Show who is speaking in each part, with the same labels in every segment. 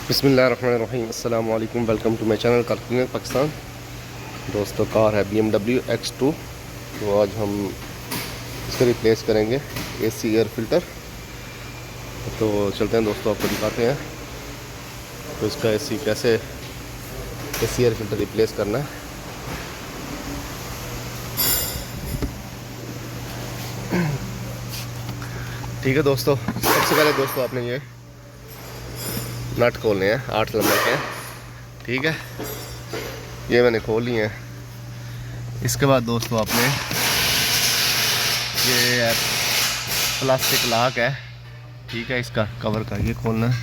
Speaker 1: बिस्मिल्लाहिर्रहमानिर्रहीम अस्सलाम वालेकुम। Welcome to my channel car cleaner Pakistan. दोस्तों, कार है BMW X2। तो आज हम इसको रिप्लेस करेंगे AC एयर फिल्टर। तो चलते हैं दोस्तों, आपको दिखाते हैं तो इसका कैसे AC एयर फिल्टर रिप्लेस करना है। ठीक है दोस्तों, सबसे पहले दोस्तों आपने ये नट खोलने हैं, 8 नंबर के हैं। ठीक है, ये मैंने खोल लिए हैं। इसके बाद दोस्तों आपने ये प्लास्टिक लॉक है, ठीक है, इसका कवर का ये खोलना है।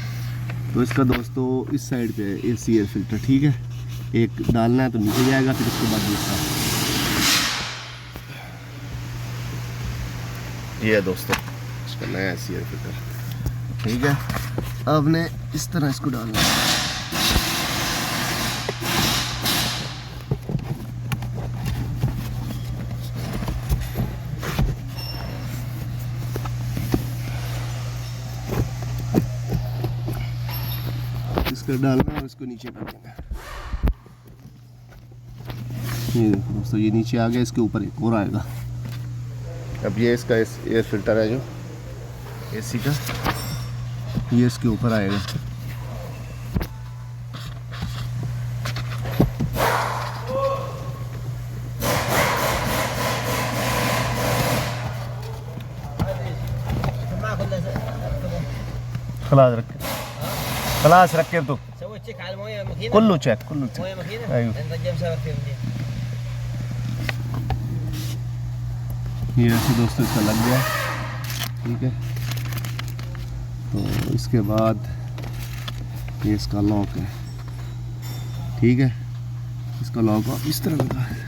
Speaker 1: तो इसका दोस्तों इस साइड पे AC एयर फिल्टर, ठीक है, एक डालना है तो नीचे जाएगा, फिर उसके बाद दूसरा ये है दोस्तों इसका नया AC एयर फिल्टर। ठीक है, अब ने इस तरह इसको डालना है। इसको डालना है और इसको नीचे कर देना है। ये देखो दोस्तों, ये नीचे आ गया, इसके ऊपर एक और आएगा। अब ये इसका एयर फिल्टर है जो AC का, ये इसके ऊपर आएगा। खलास रख के तो कुल्लू चेक ये ऐसे दोस्तों इसका लग गया। ठीक है, तो इसके बाद ये इसका लॉक है। ठीक है, इसका लॉक इस तरह लगा है।